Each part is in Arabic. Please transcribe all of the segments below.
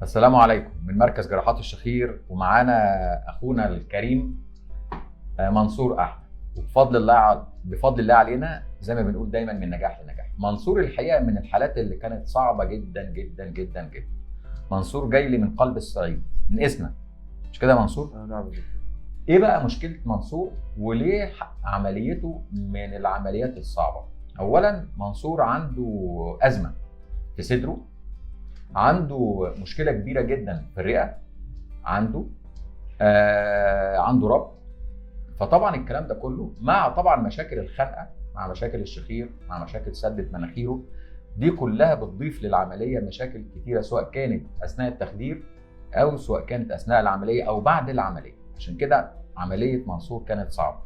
السلام عليكم من مركز جراحات الشخير، ومعانا اخونا الكريم منصور احمد. بفضل الله علينا زي ما بنقول دايما من نجاح لنجاح. منصور الحقيقه من الحالات اللي كانت صعبه جدا جدا جدا جدا. منصور جاي لي من قلب الصعيد، من اسنا، مش كده يا منصور؟ نعم. ايه بقى مشكله منصور وليه عمليته من العمليات الصعبه؟ اولا منصور عنده ازمه في صدره، عنده مشكله كبيره جدا في الرئه، عنده ربط. فطبعا الكلام ده كله مع طبعا مشاكل الخنقه، مع مشاكل الشخير، مع مشاكل سده مناخيره، دي كلها بتضيف للعمليه مشاكل كتيره، سواء كانت اثناء التخدير او سواء كانت اثناء العمليه او بعد العمليه. عشان كده عمليه منصور كانت صعبه.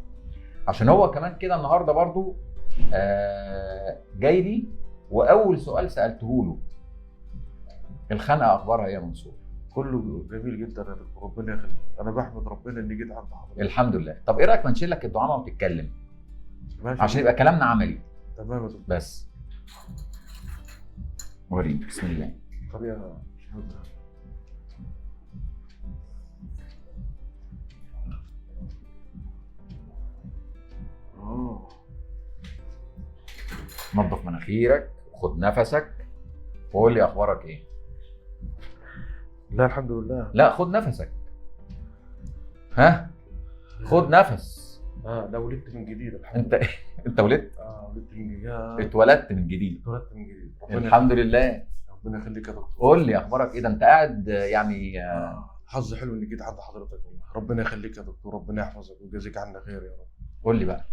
عشان هو كمان كده النهارده برضو جاي لي، واول سؤال سالته له: الخنقه اخبارها ايه يا منصور؟ كله جميل جدا يا دكتور، ربنا يخليك. انا بحمد ربنا اني جيت عند حضرتك. الحمد لله. طب ايه رايك ما نشيل لك الدعامه وتتكلم ماشي عشان يبقى كلامنا عملي؟ تمام يا دكتور. بس وريني بسم الله. طريقه نظف مناخيرك وخد نفسك وقول لي اخبارك ايه. لا الحمد لله. لا خد نفسك، ها خد نفس. لا ولدت من جديد الحمد انت انت ولدت؟ ولدت من جديد. اتولدت من جديد. اتولدت من جديد. الحمد لله. ربنا يخليك يا دكتور. قول لي اخبارك ايه؟ ده انت قاعد يعني حظ حلو اني جيت عند حضرتك والله. ربنا يخليك يا دكتور، ربنا يحفظك ويجازيك عنا خير يا رب. قول لي بقى.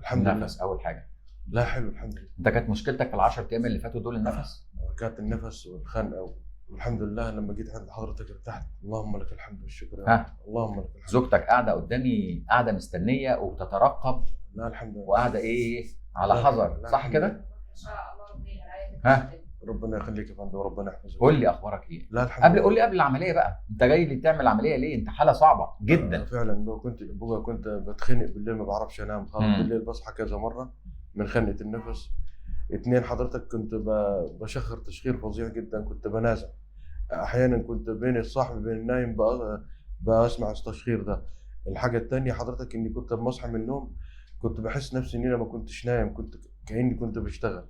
الحمد النفس لله. اول حاجه. لا حلو الحمد لله. انت كانت مشكلتك في ال10 ايام اللي فاتوا دول النفس؟ كانت النفس والخنقه، والحمد لله لما جيت عند حضرتك ارتحت. اللهم لك الحمد والشكر يا رب. اللهم لك الحمد. زوجتك قاعده قدامي، قاعده مستنيه وبتترقب. لا الحمد لله. وقاعده ايه على حذر، صح كده؟ ان شاء الله ربنا يرعاك. ها ربنا يخليك يا فندم وربنا يحفظك. قول لي اخبارك ايه؟ لا الحمد لله. قول لي قبل العمليه بقى، انت جاي لي تعمل عمليه ليه؟ انت حاله صعبه جدا. فعلا كنت بتخنق بالليل، ما بعرفش انام خالص. بالليل بصحى كذا مره من خنقه النفس. 2 حضرتك كنت بشخر تشخير فظيع جدا، كنت بنازع. احيانا كنت بين الصاحي وبين النايم بسمع التشخير ده. الحاجه الثانيه حضرتك اني كنت لما اصحى من النوم كنت بحس نفسي اني ما كنتش نايم، كنت كاني كنت بشتغل.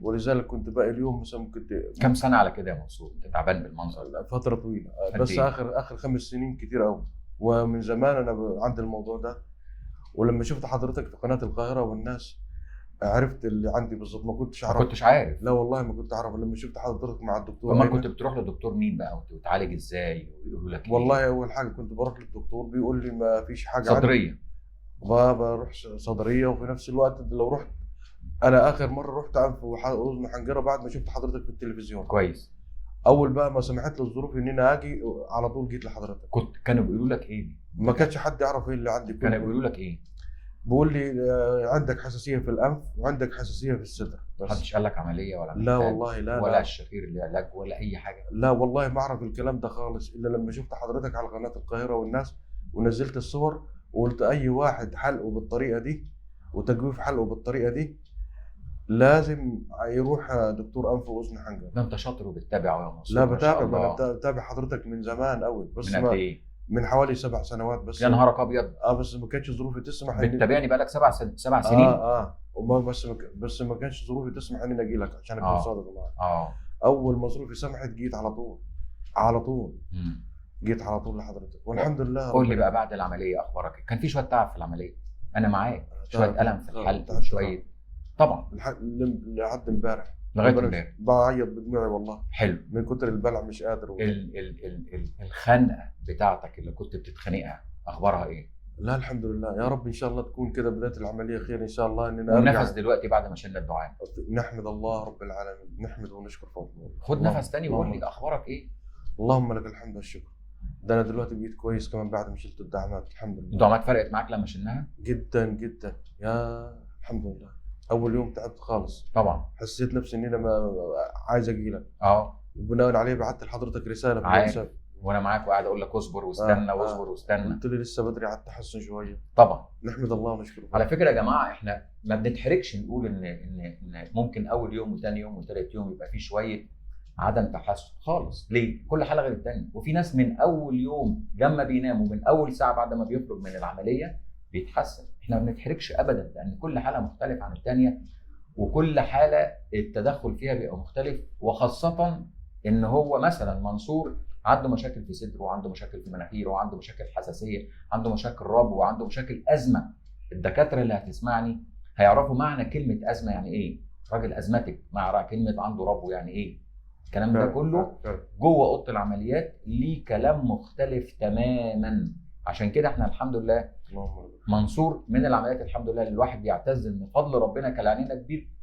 ولذلك كنت باقي اليوم مثلا كنت. كم سنه على كده يا منصور؟ انت تعبان بالمنظر ده؟ فتره طويله، بس اخر 5 سنين كتير قوي. ومن زمان انا عندي الموضوع ده. ولما شفت حضرتك في قناه القاهره والناس عرفت اللي عندي بالظبط. ما كنتش اعرف. ما كنتش عارف؟ لا والله ما كنت اعرف. لما شفت حضرتك مع الدكتور. وما كنت بتروح للدكتور مين بقى وتعالج ازاي ويقولوا لك إيه؟ والله اول حاجه كنت بروح للدكتور بيقول لي ما فيش حاجه صدريه. بروح صدريه. وفي نفس الوقت لو رحت انا اخر مره رحت انف واذن وحنجره بعد ما شفت حضرتك في التلفزيون. كويس. اول بقى ما سمحت لي الظروف ان انا اجي على طول جيت لحضرتك. كانوا بيقولوا لك ايه؟ ما كانش حد يعرف ايه اللي عندي. كانوا بيقولوا لك ايه؟ بيقول لي عندك حساسيه في الانف وعندك حساسيه في الصدر. بس محدش قال لك عمليه ولا لا والله لا ولا لا. الشخير اللي علاج ولا اي حاجه؟ لا والله ما اعرف الكلام ده خالص الا لما شفت حضرتك على قناه القاهره والناس ونزلت الصور وقلت اي واحد حلقه بالطريقه دي وتجويف حلقه بالطريقه دي لازم يروح دكتور انف واذن حنجره. ده انت شاطر وبتتابع يا منصور. لا بتابع. انا بتابع حضرتك من زمان قوي. بس من قد ايه؟ من حوالي 7 سنوات بس. يا نهارك ابيض. بس ما كانتش ظروفي تسمح بتتابعني بقالك 7 سنين. بس ما كانش ظروفي تسمح اني اجي لك عشان اكون صادق معاك. اول ما ظروفي سمحت جيت على طول. جيت على طول لحضرتك والحمد لله. قول لي بقى بعد العمليه اخبارك ايه؟ كان في شويه تعب في العمليه؟ انا معاك. شويه الم في الحلق وشويه طبعا لحد امبارح. لغايه امبارح بعيط بدموعي والله. حلو. من كتر البلع مش قادر. الخنقه بتاعتك اللي كنت بتتخانقها اخبارها ايه؟ لا الحمد لله يا رب. ان شاء الله تكون كده بدايه العمليه خير ان شاء الله. اننا والنفس دلوقتي بعد ما شلنا الدعامه نحمد الله رب العالمين. نحمد ونشكر فضله. خد نفس تاني وقول لي اخبارك ايه؟ اللهم لك الحمد والشكر. ده انا دلوقتي بقيت كويس كمان بعد ما شلت الدعامات الحمد لله. الدعامات فرقت معاك لما شلناها؟ جدا جدا يا الحمد لله. اول يوم تعبت خالص طبعا. حسيت نفسي اني انا ما عايز اجي لك. وبناء عليه بعت لحضرتك رساله في الواتساب وانا معاك وقاعد اقول لك اصبر واستنى واصبر واستنى. قلت لي لسه بدري على التحسن شويه. طبعا نحمد الله ونشكره. على فكره يا جماعه احنا ما بنتحركش نقول ان ممكن اول يوم وثاني يوم وثالث يوم يبقى فيه شويه عدم تحسن خالص. ليه؟ كل حاله غير الثانيه. وفي ناس من اول يوم لما بيناموا من اول ساعه بعد ما بيخرج من العمليه بيتحسن. احنا ما بنتحركش ابدا، لان كل حاله مختلفه عن الثانيه، وكل حاله التدخل فيها بيبقى مختلف. وخاصه ان هو مثلا منصور عنده مشاكل في صدره، وعنده مشاكل في مناخيره، وعنده مشاكل حساسيه، عنده مشاكل ربو، وعنده مشاكل ازمه. الدكاتره اللي هتسمعني هيعرفوا معنى كلمه ازمه يعني ايه، راجل ازمتك، مع كلمه عنده ربو يعني ايه. الكلام ده كله جوه اوضه العمليات ليه كلام مختلف تماما. عشان كده احنا الحمد لله منصور من العمليات الحمد لله اللي الواحد بيعتز ان فضل ربنا كان علينا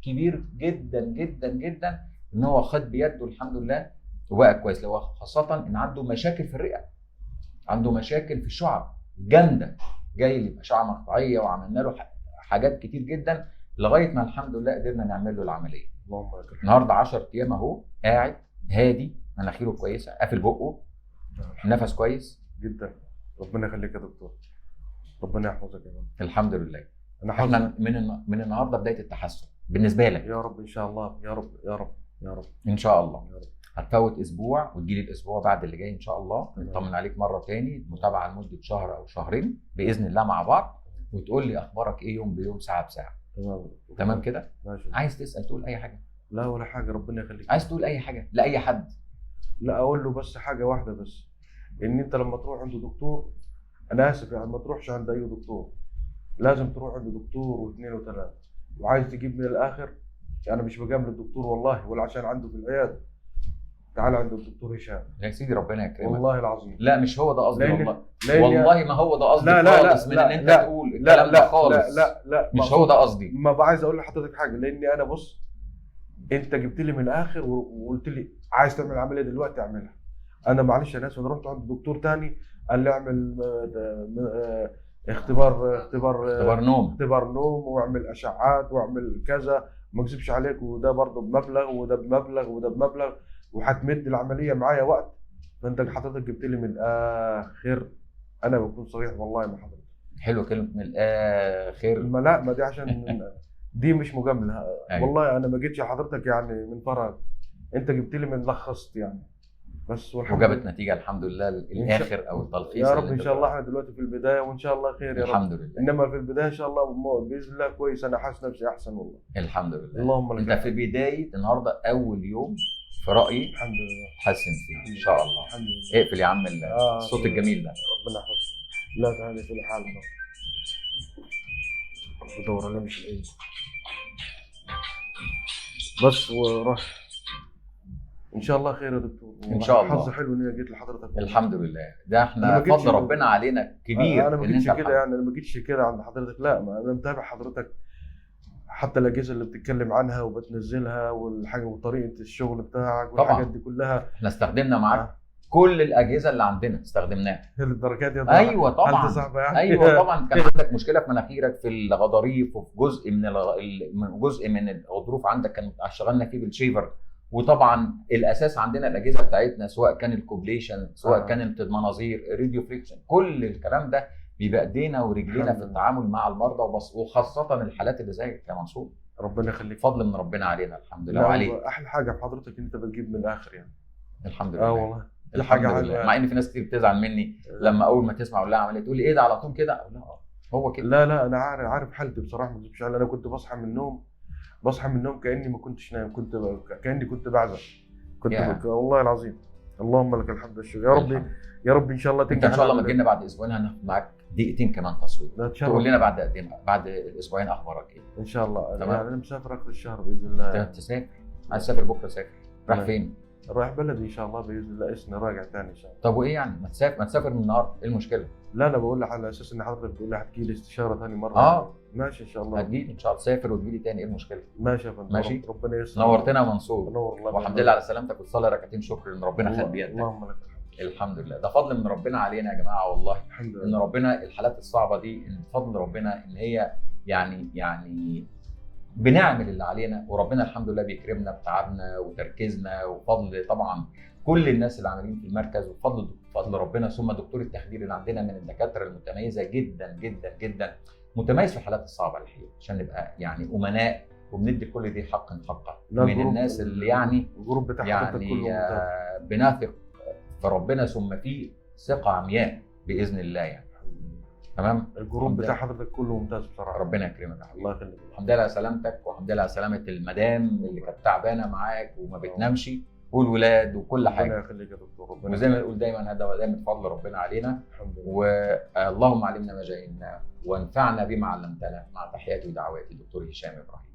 كبير جدا جدا جدا، ان هو خد بيده الحمد لله وبقى كويس. لو خاصه ان عنده مشاكل في الرئه، عنده مشاكل في الشعب جامده، جاي لي باشعه مقطعيه وعملنا له حاجات كتير جدا لغايه ما الحمد لله قدرنا نعمل له العمليه. اللهم لك الحمد. النهارده 10 ايام اهو قاعد هادي، مناخيره كويسه، قافل بقه، نفس كويس جدا. ربنا يخليك يا دكتور، ربنا يحفظك يا رب. الحمد لله. احنا احنا من النهارده بدايه التحسن بالنسبه لك يا رب ان شاء الله. يا رب يا رب يا رب ان شاء الله. يا رب. هتفوت اسبوع وتجيلي الاسبوع بعد اللي جاي ان شاء الله، نطمن عليك مره تاني، متابعه لمده شهر او شهرين باذن الله مع بعض، وتقول لي اخبارك ايه يوم بيوم، ساعه بساعه. تمام كده؟ ماشي. عايز تسال تقول اي حاجه؟ لا ولا حاجه، ربنا يخليك. عايز تقول اي حاجه لاي حد؟ لا اقول له بس حاجه واحده بس، ان انت لما تروح عند دكتور، انا اسف يعني، ما تروحش عند اي دكتور، لازم تروح عند دكتور واثنين وثلاثه. وعايز تجيب من الاخر، انا مش بجامل الدكتور والله، ولا عشان عنده في العياده. تعال عند الدكتور هشام يا سيدي ربنا يكرمك. والله العظيم. لا مش هو ده قصدي والله. لأن والله ما هو ده قصدي خالص من ان انت تقول لا الكلام ده خالص. لا مش هو ده قصدي. ما عايز اقول لحضرتك حاجه، لاني انا بص، انت جبت لي من الاخر وقلت لي عايز تعمل عمليه دلوقتي اعملها. انا معلش يا ناس، انا رحت عند دكتور تاني قال لي اعمل اختبار نوم واعمل اشعات واعمل كذا، ما اكذبش عليك، وده برضه بمبلغ وده بمبلغ وده بمبلغ، وهتمد العمليه معايا وقت. فانت حضرتك جبت لي من الاخر. انا بكون صريح والله مع حضرتك. حلو كلمه من الاخر. ما دي عشان دي مش مجامله. أيوة. والله انا ما جيتش لحضرتك يعني من فراغ، انت جبت لي من لخصت يعني بس، وجابت نتيجه الحمد لله الاخر او التلخيص. يا رب ان شاء الله. احنا دلوقتي في البدايه وان شاء الله خير يا رب. الحمد لله. انما في البدايه ان شاء الله باذن الله كويس، انا حاسس نفسي احسن والله. الحمد لله. اللهم لك انت في بدايه النهارده اول يوم في رايي الحمد لله تحسن فيه ان شاء الله. الحمد لله. اقفل يا عم الصوت الجميل ده. ربنا يحفظك. لا تعالى في الحال بدور انا مش ايه بس وراح. ان شاء الله خير يا دكتور، ان شاء الله. حظ حلو اني جيت لحضرتك. الحمد لله. ده احنا فضل ربنا علينا كبير. انا ما جيتش كده يعني، انا ما جيتش كده عند حضرتك، لا انا متابع حضرتك، حتى الاجهزه اللي بتتكلم عنها وبتنزلها والحاجه وطريقه الشغل بتاعك والحاجات دي كلها. احنا استخدمنا معاك كل الاجهزه اللي عندنا استخدمناها. للدرجات دي؟ ايوه طبعا. انت صعبه يعني. ايوه طبعا. كان عندك مشكله في مناخيرك في الغضاريف، وفي جزء من الغضروف عندك كان اشتغلنا فيه بالشيفر. وطبعا الاساس عندنا الاجهزه بتاعتنا، سواء كان الكوبليشن، سواء كانت المناظير، الراديو فريكشن، كل الكلام ده بيبقى ايدينا ورجلينا في التعامل مع المرضى وبس، وخاصه الحالات اللي زيك يا منصور. ربنا يخليك. فضل من ربنا علينا الحمد لله وعليك. احلى حاجه في حضرتك ان انت بتجيب من الاخر يعني. الحمد لله. والله الحمد لله. مع ان في ناس كتير بتزعل مني لما اول ما تسمع اقول لها عمليه تقول لي ايه ده على طول كده؟ اقول لها هو كده. لا انا عارف حالتي بصراحه، ما اكذبش عليك. انا كنت بصحى من النوم كاني ما كنتش نايم، كاني كنت بعزف، كنت والله العظيم. اللهم لك الحمد والشكر يا ربي. يا رب ان شاء الله تنجح. ان شاء الله ما تجينا بعد اسبوعين هناخد معاك دقيقتين كمان تصوير، تقول لنا بعد الاسبوعين اخبارك ايه ان شاء الله. يعني انا مسافر اخر الشهر باذن الله. تسافر؟ عايز تسافر بكره؟ سافر. رايح فين؟ رايح بلدي ان شاء الله باذن الله. اسمي راجع ثاني ان شاء الله. طب وايه يعني؟ ما تسافر من النهارده، ايه المشكله؟ لا انا بقول لك على اساس ان حضرتك بتقول لي هتجي لي استشاره ثاني مره. ماشي ان شاء الله. هتجي ان شاء الله، تسافر وتجي لي ثاني، ايه المشكله؟ ماشي يا فندم. ماشي. ربنا ييسر. نورتنا يا منصور. نور الله. والحمد لله على سلامتك، وتصلي ركعتين شكر ان ربنا خد بيدك. اللهم لك الحمد لله. ده فضل من ربنا علينا يا جماعه والله. الحمد لله. ان ربنا الحالات الصعبه دي، ان فضل ربنا ان هي يعني بنعمل اللي علينا، وربنا الحمد لله بيكرمنا بتعبنا وتركيزنا، وفضل طبعا كل الناس اللي عاملين في المركز، وفضل ربنا، ثم دكتور التخدير اللي عندنا من الدكاتره المتميزه جدا جدا جدا، متميز في الحالات الصعبه الحقيقه، عشان نبقى يعني امناء وبندي كل دي حق حقه لا، من الناس اللي يعني الجروب بتاع حضرتك كله ممتاز. بنثق في ربنا ثم فيه ثقه عمياء باذن الله يعني. تمام. الجروب الحمد بتاع لله. حضرتك كله ممتاز بصراحه. ربنا يكرمك يا حبيبي. الله يخليك. الحمد لله على سلامتك، والحمد لله على سلامه المدام اللي كانت تعبانه معاك وما بتنامش، والولاد وكل ربنا حاجه. يخليك يا دكتور. ربنا وزي ما نقول دايما هذا دايما فضل ربنا علينا. الحمد لله. واللهم علمنا ما جهلنا وانفعنا بما علمتنا، مع تحياتي ودعواتي الدكتور هشام ابراهيم.